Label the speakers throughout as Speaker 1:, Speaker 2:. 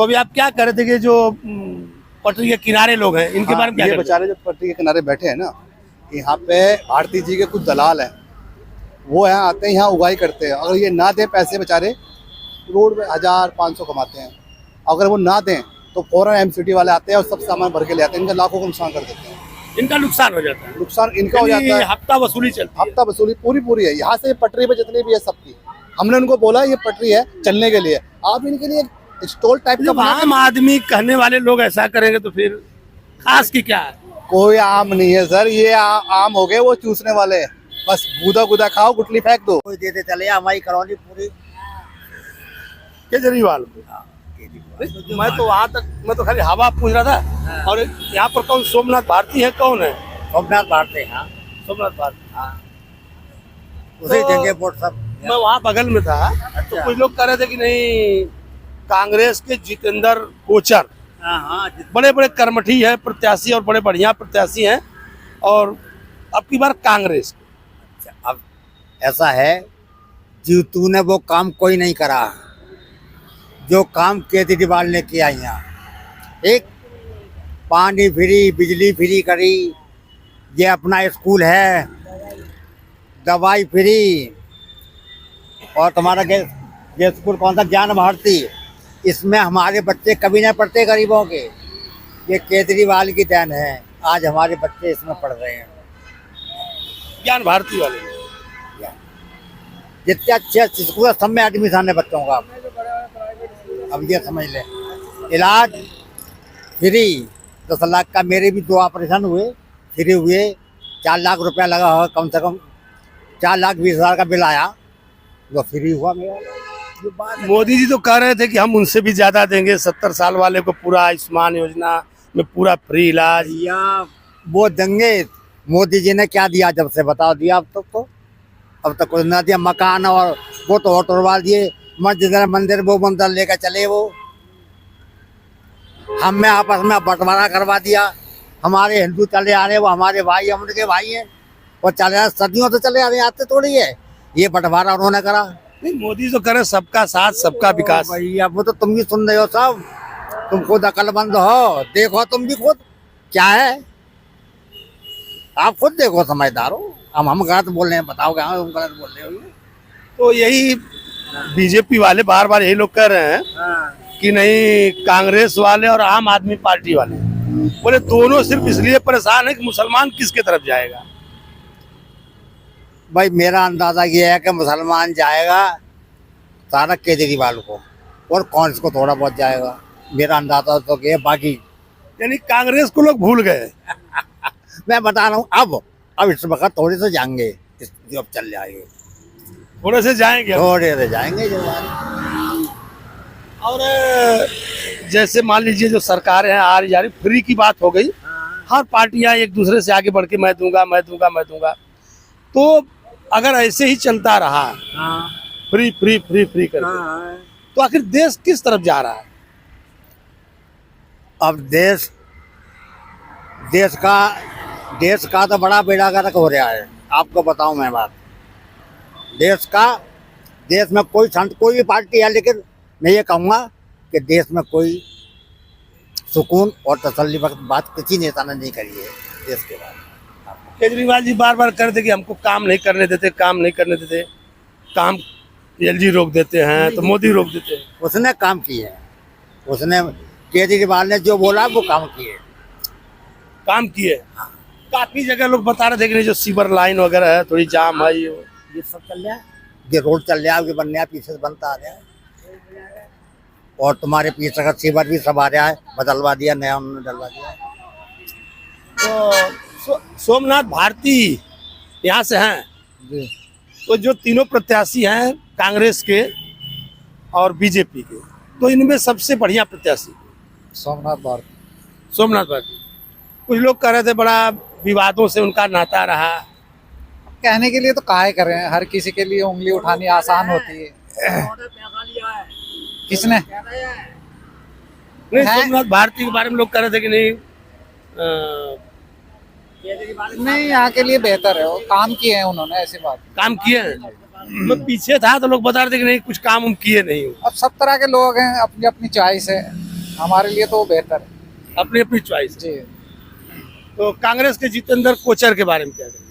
Speaker 1: तो अभी आप क्या कर रहे थे कि जो पटरी के किनारे लोग हैं इनके बारे में क्या
Speaker 2: ये
Speaker 1: कह रहे थे?
Speaker 2: बेचारे जो पटरी के किनारे बैठे हैं ना, यहाँ पे भारती जी के कुछ दलाल हैं, वो यहाँ आते हैं, यहाँ उगाई करते हैं। अगर ये ना दें पैसे बेचारे, रोड पे 1000-500 कमाते हैं। अगर वो ना दें तो फौरन एमसीटी वाले आते हैं और सब सामान भर के ले आते हैं, इनका लाखों का नुकसान कर देते हैं।
Speaker 1: इनका नुकसान हो जाता है,
Speaker 2: नुकसान इनका हो जाता है,
Speaker 1: हफ्ता वसूली चलती है।
Speaker 2: हफ्ता वसूली पूरी है। यहाँ से पटरी पे जितनी भी है सबकी, हमने उनको बोला ये पटरी है चलने के लिए, आप इनके लिए स्टॉल टाइप का
Speaker 1: जब आम आदमी कहने वाले लोग ऐसा करेंगे तो फिर खास की क्या है?
Speaker 2: कोई आम नहीं है सर, ये आम हो गए वो चूसने वाले, बस गुदा गुदा खाओ, गुटली फेंक दो।
Speaker 3: कोई देते चले, हमारी कॉलोनी पूरी
Speaker 1: केजरीवाल मैं तो वहाँ तक मैं तो खाली हवा पूछ रहा था। और यहाँ पर कौन सोमनाथ भारती है, कौन है?
Speaker 3: सोमनाथ भारती। हाँ,
Speaker 1: सोमनाथ भारती।
Speaker 3: हाँ, उसी देंगे वोट सब।
Speaker 1: मैं वहाँ बगल में था तो कुछ लोग कह रहे थे कि नहीं, कांग्रेस के जितेंद्र कोचर
Speaker 3: हाँ,
Speaker 1: बड़े बड़े कर्मठी है प्रत्याशी और बड़े बढ़िया प्रत्याशी हैं, और अब की बार कांग्रेस।
Speaker 3: अब ऐसा है, जीतू ने वो काम कोई नहीं करा जो काम केजरीवाल ने किया यहाँ। एक पानी फ्री, बिजली फ्री करी, ये अपना स्कूल है, दवाई फ्री, और तुम्हारा ये स्कूल कौन सा, ज्ञान भारती, इसमें हमारे बच्चे कभी नहीं पढ़ते गरीबों के। ये केजरीवाल की देन है, आज हमारे बच्चे इसमें पढ़ रहे हैं।
Speaker 1: ज्ञान भारती वाले
Speaker 3: जितने अच्छे स्कूल है सब में एडमिशन है बच्चों का। अब ये समझ ले, इलाज फ्री, 10 लाख का, मेरे भी 2 ऑपरेशन हुए, फ्री हुए, 4 लाख रुपया लगा हो, कम से कम 4,20,000 का बिल आया, वो फ्री हुआ मेरा।
Speaker 1: मोदी जी तो कह रहे थे कि हम उनसे भी ज्यादा देंगे, 70 साल वाले को पूरा आयुष्मान योजना में पूरा फ्री इलाज।
Speaker 3: या वो देंगे, मोदी जी ने क्या दिया जब से बताओ, दिया अब तक कुछ ना दिया। मकान और वो तो और तोड़वा दिए, मंदिर वो मंदिर लेकर चले, वो हमें आपस में बंटवारा करवा दिया। हमारे हिंदू चले आ रहे, वो हमारे भाई, हम उनके भाई हैं, वो चले आ, सदियों से चले आ रहे, आते थोड़ी है, ये बंटवारा उन्होंने करा।
Speaker 1: नहीं, मोदी तो करे सबका साथ सबका विकास।
Speaker 3: भैया वो तो तुम भी सुन रहे हो सब, तुम खुद अकलमंद हो, देखो तुम भी खुद क्या है, आप खुद देखो, समझदार हो। हम गलत बोल रहे हैं, बताओगे हम गलत बोल रहे हो?
Speaker 1: तो यही बीजेपी वाले बार बार यही लोग कह रहे हैं कि नहीं, कांग्रेस वाले और आम आदमी पार्टी वाले बोले दोनों सिर्फ इसलिए परेशान है कि मुसलमान किसके तरफ जाएगा।
Speaker 3: भाई मेरा अंदाजा ये है कि मुसलमान जाएगा सारा केजरीवाल को, और कांग्रेस को थोड़ा बहुत जाएगा, मेरा अंदाजा तो ये। बाकी
Speaker 1: यानी कांग्रेस को लोग भूल गए।
Speaker 3: मैं बता रहा हूँ, अब इस वक्त थोड़े से जाएंगे, अब चल जाएंगे,
Speaker 1: थोड़े से जाएंगे
Speaker 3: थोड़े से जाएंगे जो।
Speaker 1: और जैसे मान लीजिए जो सरकारें हैं आ रही जा रही, फ्री की बात हो गई, हर पार्टियां एक दूसरे से आगे बढ़ के मैं दूंगा मैं दूंगा मैं दूंगा, तो अगर ऐसे ही चलता रहा फ्री फ्री फ्री फ्री करके, तो आखिर देश किस तरफ जा रहा है?
Speaker 3: अब देश का तो बड़ा बेड़ा गर्क हो रहा है। आपको बताऊं मैं बात, देश में कोई भी पार्टी है, लेकिन मैं ये कहूँगा कि देश में कोई सुकून और तसल्ली बख्श बात किसी नेता ने नहीं करी है देश के बाद।
Speaker 1: केजरीवाल जी बार बार कहते कि हमको काम नहीं करने देते, काम नहीं करने देते, काम एलजी रोक देते हैं तो मोदी रोक देते हैं।
Speaker 3: उसने काम किए हैं, उसने, केजरीवाल ने जो बोला वो काम किए।
Speaker 1: काफी जगह लोग बता रहे थे कि जो सीवर लाइन वगैरह है थोड़ी जाम है,
Speaker 3: ये सब चल रहा है, ये रोड चल रहा है, ये बनने पीछे से बनता आ रहा है, और तुम्हारे पीछे का सीवर भी सब आ रहा है, बदलवा दिया, नया उन्होंने डलवा दिया।
Speaker 1: तो सोमनाथ भारती यहाँ से हैं, तो जो तीनों प्रत्याशी हैं कांग्रेस के और बीजेपी के, तो इनमें सबसे बढ़िया प्रत्याशी सोमनाथ भारती। कुछ लोग कह रहे थे बड़ा विवादों से उनका नाता रहा।
Speaker 4: कहने के लिए तो काहे कर रहे हैं, हर किसी के लिए उंगली उठानी आसान होती है। किसने?
Speaker 1: नहीं, सोमनाथ भारती के बारे में लोग कह रहे थे कि
Speaker 4: नहीं, यहाँ के लिए बेहतर है, वो काम किए हैं उन्होंने, ऐसी बात।
Speaker 1: काम किए हैं। मैं पीछे था तो लोग बता रहे थे कि नहीं कुछ काम हम किए नहीं।
Speaker 4: अब सब तरह के लोग हैं, अपनी अपनी चॉइस है। हमारे लिए तो बेहतर है।
Speaker 1: अपनी अपनी चॉइस।
Speaker 4: जी,
Speaker 1: तो कांग्रेस के जितेंद्र कोचर के बारे में क्या कहेंगे?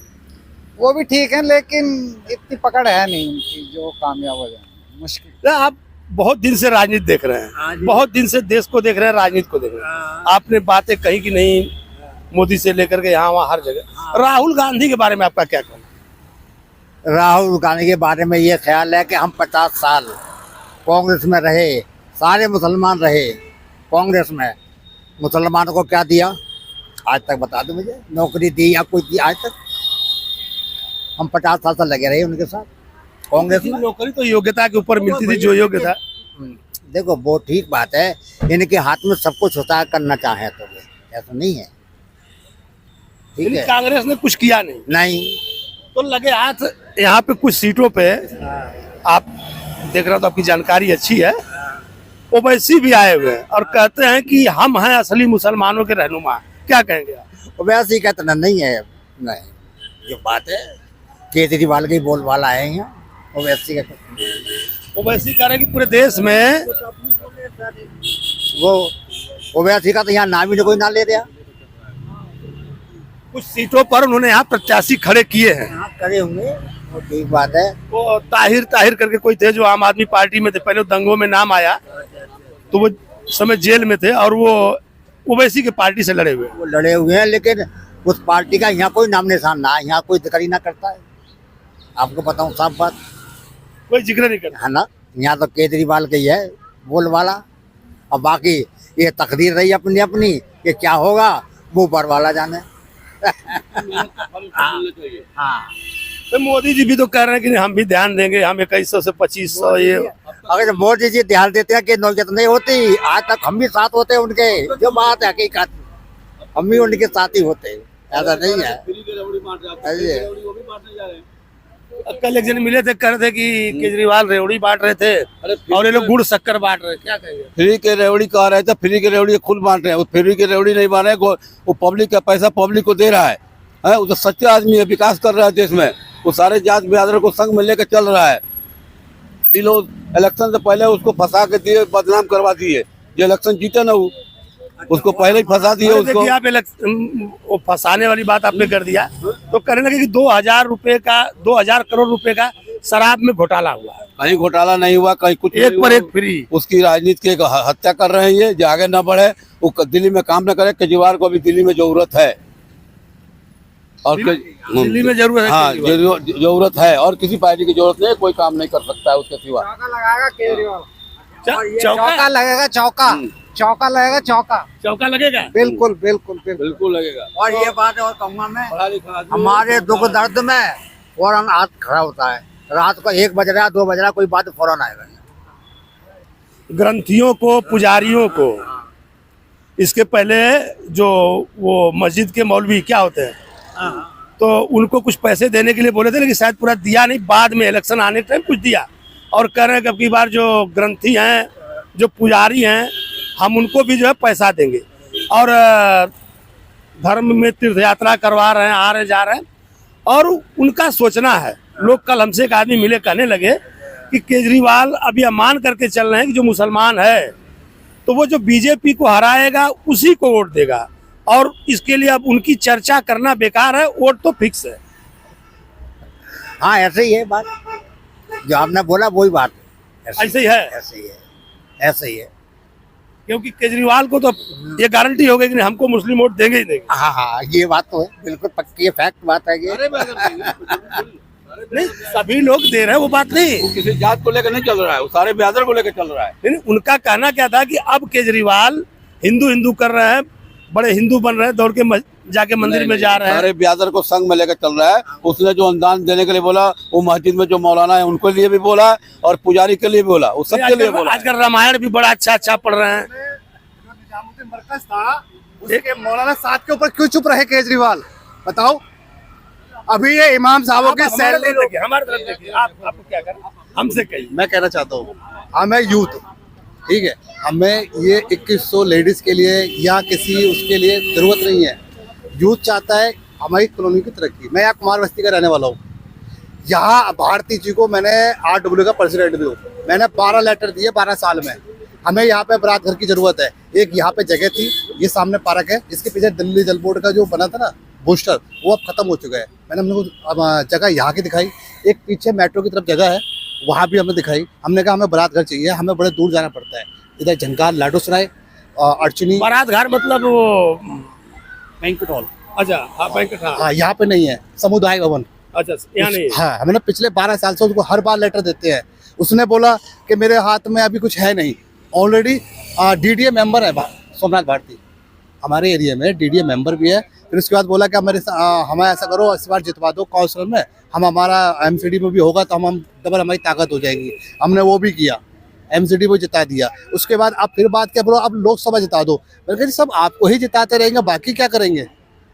Speaker 4: वो भी ठीक है, लेकिन इतनी पकड़ है नहीं उनकी जो कामयाब हो जाए, मुश्किल।
Speaker 1: ना, आप बहुत दिन से राजनीति देख रहे हैं, बहुत दिन से देश को देख रहे हैं, राजनीति को देख रहे हैं। आपने बातें कही कि नहीं, मोदी से लेकर के यहाँ वहाँ हर जगह। राहुल गांधी के बारे में आपका क्या कहना?
Speaker 3: राहुल गांधी के बारे में ये ख्याल है कि हम 50 साल कांग्रेस में रहे, सारे मुसलमान रहे कांग्रेस में, मुसलमानों को क्या दिया आज तक बता दो मुझे? नौकरी दी या कोई दी आज तक? हम 50 साल से लगे रहे उनके साथ कांग्रेस में।
Speaker 1: नौकरी तो योग्यता के ऊपर मिलती थी, जो योग्य था।
Speaker 3: देखो वो ठीक बात है, इनके हाथ में सब कुछ होता है, करना चाहे तो ये ऐसा नहीं है, ठीक
Speaker 1: लेकिन
Speaker 3: है।
Speaker 1: कांग्रेस ने कुछ किया नहीं,
Speaker 3: नहीं,
Speaker 1: तो लगे हाथ यहाँ पे कुछ सीटों पे आप देख रहे हो तो आपकी जानकारी अच्छी है, ओवैसी भी आए हुए हैं और कहते हैं कि हम हैं असली मुसलमानों के रहनुमा। क्या कहेंगे आप?
Speaker 3: वैसे ही कहते नहीं है, नहीं जो बात है केजरीवाल के बोलबाला है यहाँ, ओवैसी का
Speaker 1: ओवैसी कह रहे हैं कि पूरे देश में
Speaker 3: वो ओवैसी का तो यहाँ नाम ही कोई ना ले दिया।
Speaker 1: कुछ सीटों पर उन्होंने यहाँ प्रत्याशी खड़े किए हैं।
Speaker 3: हाँ करे होंगे, वो ठीक बात है।
Speaker 1: वो ताहिर करके कोई थे जो आम आदमी पार्टी में थे, पहले दंगों में नाम आया तो वो समय जेल में थे और वो ओवैसी के पार्टी से लड़े हुए।
Speaker 3: वो लड़े हुए हैं, लेकिन उस पार्टी का यहाँ कोई नाम निशान ना है, यहाँ कोई जिक्र ही ना करता है। आपको बताऊँ साफ बात,
Speaker 1: कोई जिक्र नहीं करता
Speaker 3: है ना। यहाँ तो केजरीवाल का ही है बोलबाला, और बाकी ये तकदीर रही अपनी अपनी, ये क्या होगा वो ऊपर वाला जाने। हाँ,
Speaker 1: तो मोदी जी भी तो कह रहे हैं कि हम भी ध्यान देंगे, हम 2100 से 2500 ये।
Speaker 3: अगर मोदी जी ध्यान देते हैं कि नौकरियां नहीं होती, आज तक हम भी साथ होते हैं उनके, जो बात है हकीकत, हम भी उनके साथ ही होते, ऐसा नहीं है।
Speaker 1: कल एक जन मिले थे, कह रहे थे कि केजरीवाल रेवड़ी बांट रहे थे और ये लोग गुड़ शक्कर बांट रहे, क्या कहेंगे?
Speaker 5: फ्री के रेवड़ी कह रहे थे, फ्री के रेवड़ी खुद बांट रहे हैं। वो फ्री के रेवड़ी नहीं बांट रहे, वो पब्लिक का पैसा पब्लिक को दे रहा है। वो तो सच्चा आदमी है, विकास कर रहा है देश में, वो सारे जात बिरादरों को संग में लेकर चल रहा है। ये लोग इलेक्शन से पहले उसको फंसा के दिए, बदनाम करवा दिए। जो इलेक्शन जीते ना उसको पहले ही फंसा दिए उसको।
Speaker 1: आप वो फंसाने वाली बात आपने कर दिया, तो कहने लगे कि 2000 करोड़ रुपए का शराब में घोटाला हुआ।
Speaker 5: कहीं घोटाला नहीं हुआ, कहीं कुछ
Speaker 1: एक पर एक फ्री।
Speaker 5: उसकी राजनीति की हत्या कर रहे हैं ये, जो आगे न बढ़े, वो दिल्ली में काम न करे। केजरीवाल को अभी दिल्ली में जरूरत है, और
Speaker 1: दिल्ली में जरूरत है।
Speaker 5: हाँ, जरूरत है, और किसी पार्टी की जरूरत नहीं, कोई काम नहीं कर सकता है उसके सिवा।
Speaker 4: लगाएगा केजरीवाल,
Speaker 1: चौका
Speaker 4: लगेगा, चौका लगेगा,
Speaker 1: चौका लगेगा।
Speaker 4: बिल्कुल बिल्कुल बिल्कुल
Speaker 5: बिल्कुल लगेगा।
Speaker 3: और ये बात और कहूँगा मैं,
Speaker 5: पढ़ा लिखा आदमी,
Speaker 3: हमारे दुख दर्द में फौरन हाथ खड़ा होता है। रात को 1 बज रहा 2 बज रहा, कोई बात फौरन आएगा।
Speaker 1: ग्रंथियों को, पुजारियों को, इसके पहले जो वो मस्जिद के मौलवी क्या होते हैं, तो उनको कुछ पैसे देने के लिए बोले थे, लेकिन शायद पूरा दिया नहीं, बाद में इलेक्शन आने के टाइम कुछ दिया। और कह रहे हैं कि अब की बार जो ग्रंथी हैं, जो पुजारी हैं, हम उनको भी जो है पैसा देंगे। और धर्म में तीर्थ यात्रा करवा रहे हैं, आ रहे जा रहे हैं। और उनका सोचना है, लोग कल हमसे एक आदमी मिले, कहने लगे कि केजरीवाल अब यह मान करके चल रहे हैं कि जो मुसलमान है तो वो जो बीजेपी को हराएगा उसी को वोट देगा, और इसके लिए अब उनकी चर्चा करना बेकार है, वोट तो फिक्स है।
Speaker 3: हाँ ऐसे ही है बात, जो आपने बोला वही बात
Speaker 1: ऐसे ही है,
Speaker 3: ऐसे ही है, ऐसे ही है।
Speaker 1: क्योंकि केजरीवाल को तो ये गारंटी हो गई कि हमको मुस्लिम वोट देंगे ही देंगे।
Speaker 3: हाँ हाँ, ये बात तो है, बिल्कुल पक्की है, फैक्ट बात है ये।
Speaker 1: नहीं, सभी लोग दे रहे हैं, वो बात नहीं।
Speaker 5: वो किसी जात को लेकर नहीं चल रहा है, वो सारे बिरादर को लेकर चल रहा है।
Speaker 1: नहीं, उनका कहना क्या था कि अब केजरीवाल हिंदू कर रहे हैं, बड़े हिंदू बन रहे हैं, दौड़ के जाके मंदिर में जा रहे हैं।
Speaker 5: सारे बिरादर को संग में लेकर चल रहा है। उसने जो अनुदान देने के लिए बोला, वो मस्जिद में जो मौलाना है उनको लिए भी बोला, और पुजारी के लिए भी बोला, वो सबके लिए बोला।
Speaker 1: आजकल रामायण भी बड़ा अच्छा पढ़ रहे हैं।
Speaker 2: निजामुद्दीन मरकज था, उसके मौलाना साहब के ऊपर क्यों चुप रहे केजरीवाल, बताओ? अभी ये इमाम साहबों के सैलरी,
Speaker 1: हमारे तरफ देखिए, आपको क्या करना, हमसे कहिए।
Speaker 2: मैं कहना चाहता हूँ, हमें यूथ, ठीक है, हमें ये 2100 लेडीज के लिए या किसी उसके लिए जरूरत नहीं है। यूथ चाहता है हमारी कॉलोनी की तरक्की। मैं यहाँ कुमार बस्ती का रहने वाला हूँ। यहाँ भारती जी को मैंने RW का प्रेसिडेंट भी हूँ, मैंने 12 लेटर दिए 12 साल में। हमें यहाँ पे बारात घर की जरूरत है। एक यहाँ पे जगह थी, ये सामने पार्क है, इसके पीछे दिल्ली जल बोर्ड का जो बना था ना बूस्टर, वो अब खत्म हो चुका है। मैंने हम लोग अब जगह यहाँ की दिखाई, एक पीछे मेट्रो की तरफ जगह है, वहाँ भी हमने दिखाई। हमने कहा हमें बारात घर चाहिए, हमें बड़े दूर जाना पड़ता है। इधर झंकार, लाडोसराय, अर्चनी,
Speaker 1: बारात घर मतलब वो
Speaker 2: बैंक्वेट हॉल,
Speaker 1: अच्छा हाँ बैंकेट हाँ
Speaker 2: हाँ यहाँ पे नहीं है। समुदाय भवन,
Speaker 1: अच्छा यहाँ नहीं है।
Speaker 2: हाँ, हमने पिछले 12 साल से उसको हर बार लेटर देते हैं। उसने बोला कि मेरे हाथ में अभी कुछ है नहीं। ऑलरेडी डीडीए मेंबर है सोमनाथ भारती, हमारे एरिया में डीडीए मेंबर भी है। फिर उसके बाद बोला कि हमें ऐसा करो, इस बार जितवा दो काउंसिलर में, हम हमारा एमसीडी में भी होगा तो हम डबल हमारी ताकत हो जाएगी। हमने वो भी किया, एमसीडी को जिता दिया। उसके बाद अब फिर बात क्या बोलो, अब लोकसभा जिता दो। मैंने कहा जी सब आपको ही जिताते रहेंगे, बाकी क्या करेंगे,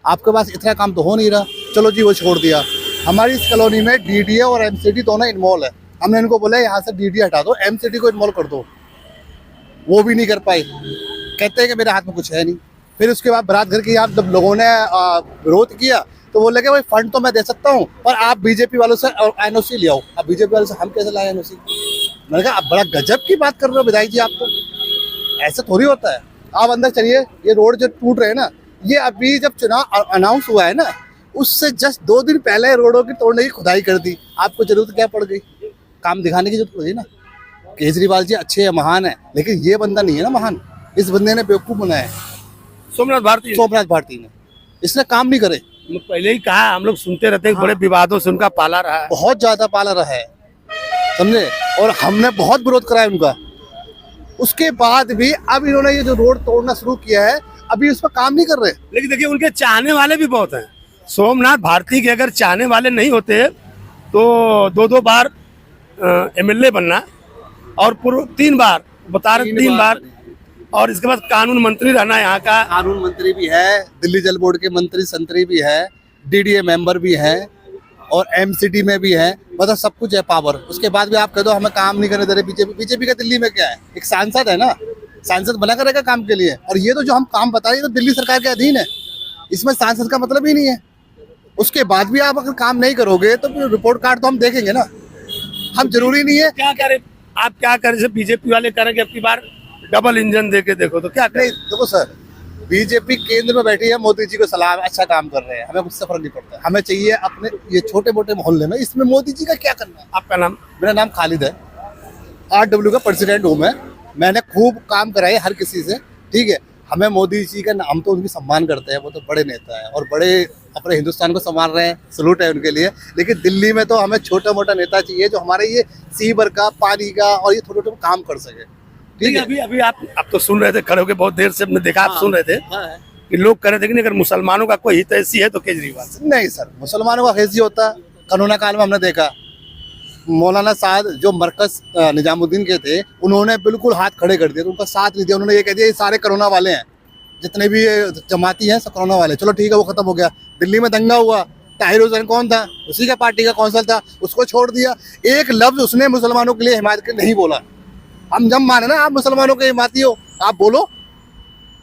Speaker 2: आपके पास इतना काम तो हो नहीं रहा। चलो जी वो छोड़ दिया। हमारी इस कॉलोनी में डीडीए और एमसीडी दोनों इन्वॉल्व है। हमने इनको बोला यहाँ से डीडीए हटा दो, एमसीडी को इन्वॉल्व कर दो, वो भी नहीं कर पाए। कहते हैं कि मेरे हाथ में कुछ है नहीं। फिर उसके बाद बारात घर की आप जब लोगों ने विरोध किया तो बोले कि भाई फंड तो मैं दे सकता हूँ, पर आप बीजेपी वालों से एनओसी ले आओ। अब बीजेपी वालों से हम कैसे लाए एनओसी? मैंने कहा अब बड़ा गजब की बात कर रहे हो विधायक जी, आप तो ऐसे थोड़ी होता है। आप अंदर चलिए, ये रोड जो टूट रहे हैं ना, ये अभी जब चुनाव अनाउंस हुआ है ना, उससे जस्ट 2 दिन पहले रोडों की तोड़ने की खुदाई कर दी। आपको जरूरत क्या पड़ गई? काम दिखाने की जरूरत पड़ी ना। केजरीवाल जी अच्छे हैं, महान है, लेकिन ये बंदा नहीं है ना महान। इस बंदे ने बेवकूफ बनाया है,
Speaker 1: सोमनाथ भारती
Speaker 2: ने। इसने काम नहीं करे।
Speaker 1: पहले ही कहा, हम लोग सुनते रहते हैं, बड़े विवादों से उनका पाला रहा है।
Speaker 2: बहुत ज्यादा पाला रहा है, समझे, और हमने बहुत विरोध कराया उनका। उसके बाद भी अब इन्होंने ये जो रोड तोड़ना शुरू किया है, अभी उस पर काम नहीं कर रहे।
Speaker 1: लेकिन देखिए उनके चाहने वाले भी बहुत हैं। सोमनाथ भारती के अगर चाहने वाले नहीं होते तो 2 बार एमएलए बनना और पूर्व 3 बार बता रहे 3 बार, और इसके बाद कानून मंत्री रहना यहाँ का।
Speaker 2: कानून मंत्री भी है, दिल्ली जल बोर्ड के मंत्री संतरी भी है, डीडीए मेंबर भी है, और एमसीडी में भी है। मतलब सब कुछ है पावर। उसके बाद भी आप कह दो हमें काम नहीं करने दे रहे बीजेपी का दिल्ली में क्या है? एक सांसद है ना, सांसद बना करेगा काम के लिए। और ये तो जो हम काम बता रहे हैं तो दिल्ली सरकार के अधीन है, इसमें सांसद का मतलब ही नहीं है। उसके बाद भी आप अगर काम नहीं करोगे तो फिर रिपोर्ट कार्ड तो हम देखेंगे ना। हम जरूरी नहीं है
Speaker 1: क्या करें, आप क्या करें, जैसे बीजेपी वाले करेंगे अपनी बार डबल इंजन देके देखो तो क्या करें।
Speaker 2: देखो सर, बीजेपी केंद्र में बैठी है, मोदी जी को सलाम, अच्छा काम कर रहे हैं, हमें उससे फर्क नहीं पड़ता। हमें चाहिए अपने ये छोटे मोटे मोहल्ले में, इसमें मोदी जी का क्या करना है।
Speaker 1: आपका नाम?
Speaker 2: मेरा नाम खालिद है, RW का प्रेसिडेंट हूँ मैं। मैंने खूब काम कराए हर किसी से, ठीक है। हमें मोदी जी का, हम तो उनकी सम्मान करते हैं, वो तो बड़े नेता है और बड़े अपने हिंदुस्तान को संभाल रहे हैं, सलूट है उनके लिए। लेकिन दिल्ली में तो हमें छोटा मोटा नेता चाहिए जो हमारे ये सीवर का, पानी का और ये छोटे छोटे काम कर सके, ठीक है।
Speaker 1: अभी आप तो सुन रहे थे खड़े होकर, बहुत देर से हमने देखा आप सुन रहे थे कि लोग कह रहे थे कि अगर मुसलमानों का कोई हित ऐसी है तो केजरीवाल से।
Speaker 2: नहीं सर, मुसलमानों का हैसी होता। कोरोना काल में हमने देखा, मौलाना साद जो मरकज निजामुद्दीन के थे, उन्होंने बिल्कुल हाथ खड़े कर दिए, तो उनका साथ नहीं दिया। उन्होंने ये कह दिया ये सारे कोरोना वाले हैं, जितने भी ये जमाती हैं सब कोरोना वाले। चलो ठीक है, वो खत्म हो गया। दिल्ली में दंगा हुआ, ताहिर हुसैन कौन था, उसी का पार्टी का कौंसल था, उसको छोड़ दिया। एक लफ्ज उसने मुसलमानों के लिए हिमायत के नहीं बोला। हम जब माने ना आप मुसलमानों के हिमायती हो, आप बोलो,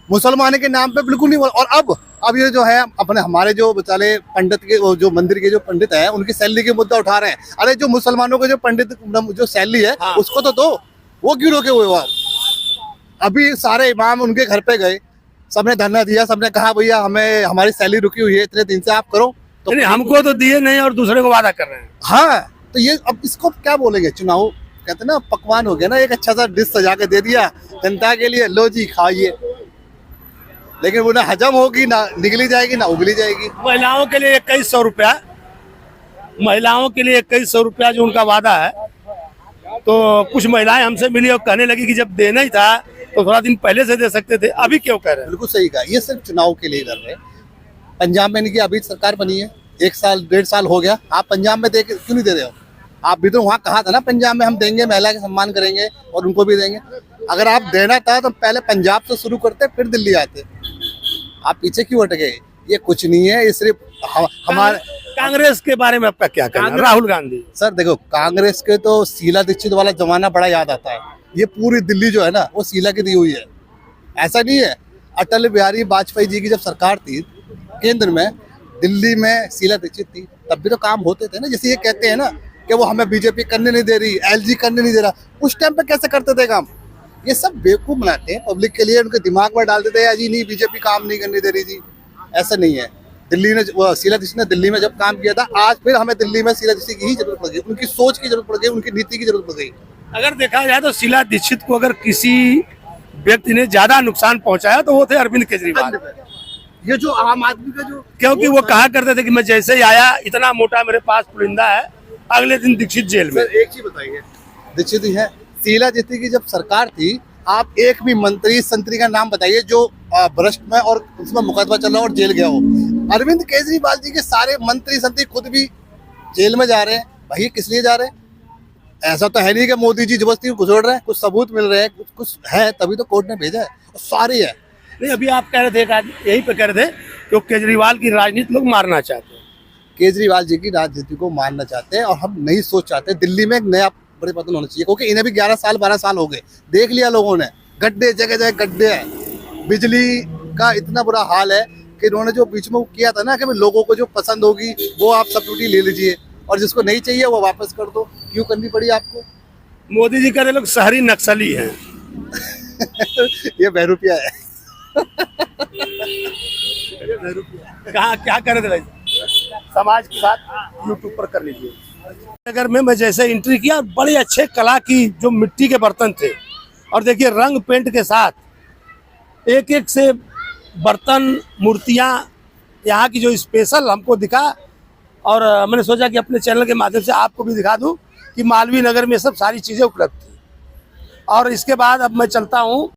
Speaker 2: मुसलमान के नाम पे बिल्कुल नहीं बोला। और अब ये जो है अपने हमारे जो बेचारे पंडित के, जो मंदिर के जो पंडित हैं, उनकी सैलरी के मुद्दा उठा रहे हैं। अरे जो मुसलमानों के जो पंडित जो सैलरी है,
Speaker 1: हाँ।
Speaker 2: उसको तो दो, वो क्यों रोके हुए हो आप? अभी सारे इमाम उनके घर पे गए, सबने धरना दिया, सबने कहा भैया हमें हमारी सैलरी रुकी हुई है इतने दिन से, आप करो। तो
Speaker 1: नहीं, हमको तो दिए नहीं और दूसरे को वादा कर रहे हैं।
Speaker 2: हाँ, तो ये अब इसको क्या बोलेंगे? चुनाव कहते ना पकवान हो गया ना, एक अच्छा सा डिश सजा के दे दिया जनता के लिए, लो जी खाइए। लेकिन वो ना हजम होगी, ना निकली जाएगी, ना उगली जाएगी।
Speaker 1: महिलाओं के लिए 2100 रुपया, महिलाओं के लिए 2100 रुपया जो उनका वादा है, तो कुछ महिलाएं हमसे मिली और कहने लगी कि जब देना ही था तो थोड़ा दिन पहले से दे सकते थे, अभी क्यों कह रहे हैं?
Speaker 2: बिल्कुल सही कहा, ये सिर्फ चुनाव के लिए कर रहे हैं। पंजाब में इनकी अभी सरकार बनी है, 1 साल 1.5 साल हो गया, आप पंजाब में दे क्यों नहीं दे रहे हो? आप भी तो वहाँ कहा था ना पंजाब में हम देंगे, महिला के सम्मान करेंगे और उनको भी देंगे। अगर आप देना था तो पहले पंजाब से शुरू करते, फिर दिल्ली आते। आप पीछे क्यों हट गए? ये कुछ नहीं है, ये सिर्फ हमारे
Speaker 1: कांग्रेस के बारे में आपका क्या कहना है? राहुल गांधी
Speaker 2: सर देखो, कांग्रेस के तो शीला दीक्षित वाला जमाना बड़ा याद आता है। ये पूरी दिल्ली जो है ना, वो शीला की दी हुई है। ऐसा नहीं है, अटल बिहारी वाजपेयी जी की जब सरकार थी केंद्र में, दिल्ली में शीला दीक्षित थी, तब भी तो काम होते थे ना। जैसे ये कहते हैं ना कि वो हमें बीजेपी करने नहीं दे रही, LG करने नहीं दे रहा, उस टाइम पे कैसे करते थे काम? ये सब बेवकूफ बनाते हैं पब्लिक के लिए, उनके दिमाग में डाल देते हैं जी नहीं बीजेपी काम नहीं करने दे रही जी। ऐसा नहीं है। दिल्ली ने वो शीला दीक्षित ने दिल्ली में जब काम किया था, आज फिर हमें दिल्ली में शीला दीक्षित की ही जरूरत पड़ गई, उनकी सोच की जरूरत पड़ गई, उनकी नीति की जरूरत पड़ गई।
Speaker 1: अगर देखा जाए तो शीला दीक्षित को अगर किसी व्यक्ति ने ज्यादा नुकसान पहुंचाया तो वो थे अरविंद केजरीवाल।
Speaker 2: ये जो आम आदमी का जो
Speaker 1: क्योंकि वो कहा करते थे कि मैं जैसे ही आया इतना मोटा मेरे पास पुलिंदा है, अगले दिन दीक्षित जेल में।
Speaker 2: सर एक चीज बताइए, दीक्षित ही है, शीला दीक्षित की जब सरकार थी, आप एक भी मंत्री संतरी का नाम बताइए जो भ्रष्ट में और उसमें मुकदमा चल रहा हो और जेल गया हो। अरविंद केजरीवाल जी के सारे मंत्री संतरी खुद भी जेल में जा रहे हैं। भाई किस लिए जा रहे हैं? ऐसा तो है नहीं कि मोदी जी जबरदस्ती घुसोड़ रहे हैं, कुछ सबूत मिल रहे हैं, कुछ है तभी तो कोर्ट ने भेजा है, और सारे है।
Speaker 1: नहीं, अभी आप कह रहे थे यही पे कह रहे थे कि वो केजरीवाल की राजनीति लोग मारना चाहते हैं।
Speaker 2: केजरीवाल जी की राजनीति को मानना चाहते हैं और हम नहीं सोच चाहते दिल्ली में एक नया परिवर्तन होना चाहिए, क्योंकि इन्हें भी 11 साल 12 साल हो गए, देख लिया लोगों ने, गड्ढे जगह जगह गड्ढे हैं, बिजली का इतना बुरा हाल है कि इन्होंने जो बीच में किया था ना कि लोगों को जो पसंद होगी वो आप सब्सिडी ले लीजिए और जिसको नहीं चाहिए वो वापस कर दो। क्यों करनी पड़ी आपको?
Speaker 1: मोदी जी कह रहे लोग शहरी नक्सली हैं।
Speaker 2: ये बहरूपिया है।
Speaker 1: कहाँ क्या कर रहे थे भाई? समाज की बात यूट्यूब पर कर लीजिए। नगर में मैं जैसे एंट्री किया, बड़े अच्छे कला की जो मिट्टी के बर्तन थे, और देखिए रंग पेंट के साथ एक एक से बर्तन मूर्तियाँ यहाँ की जो स्पेशल हमको दिखा, और मैंने सोचा कि अपने चैनल के माध्यम से आपको भी दिखा दूं कि मालवीय नगर में सब सारी चीज़ें उपलब्ध थी। और इसके बाद अब मैं चलता हूँ